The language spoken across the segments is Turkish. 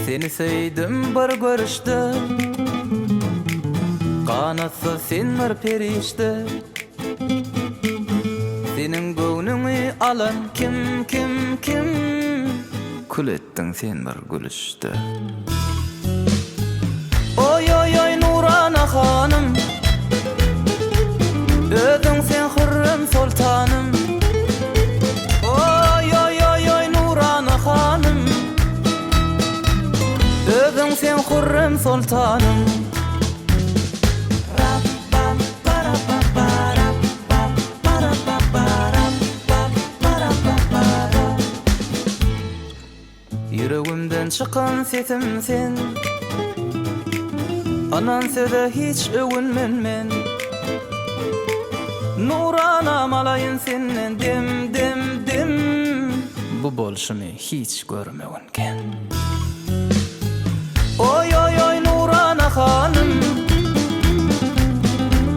Seni sevdim bir görüşte, kanatsız sen bir perişte. Senin göwnüňi alan kim, kim, kim? Kül ettin sen bir gülüşte. Oy oy oy Nurana hanım, özüň sen hürrem sultanım. Oy oy oy oy Nurana hanım, özüň sen hürrem sultanım. Yüreğimden çıkan sesim sen, anan söze hiç övünmen men. Nurana malayın senden dim dim dim, bu bolşumy hiç görmegenken. Oy oy oy Nurana hanım,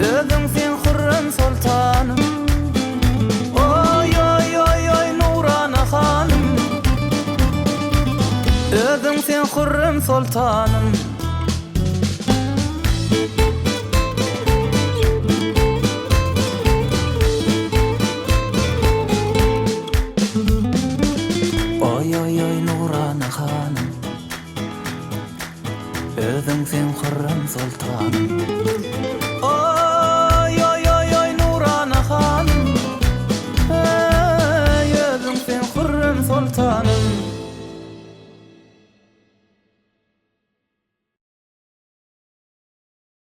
özüň sen hürrem sultanım. Oy oy oy oy Nurana hanım, özüň sen hürrem sultanım.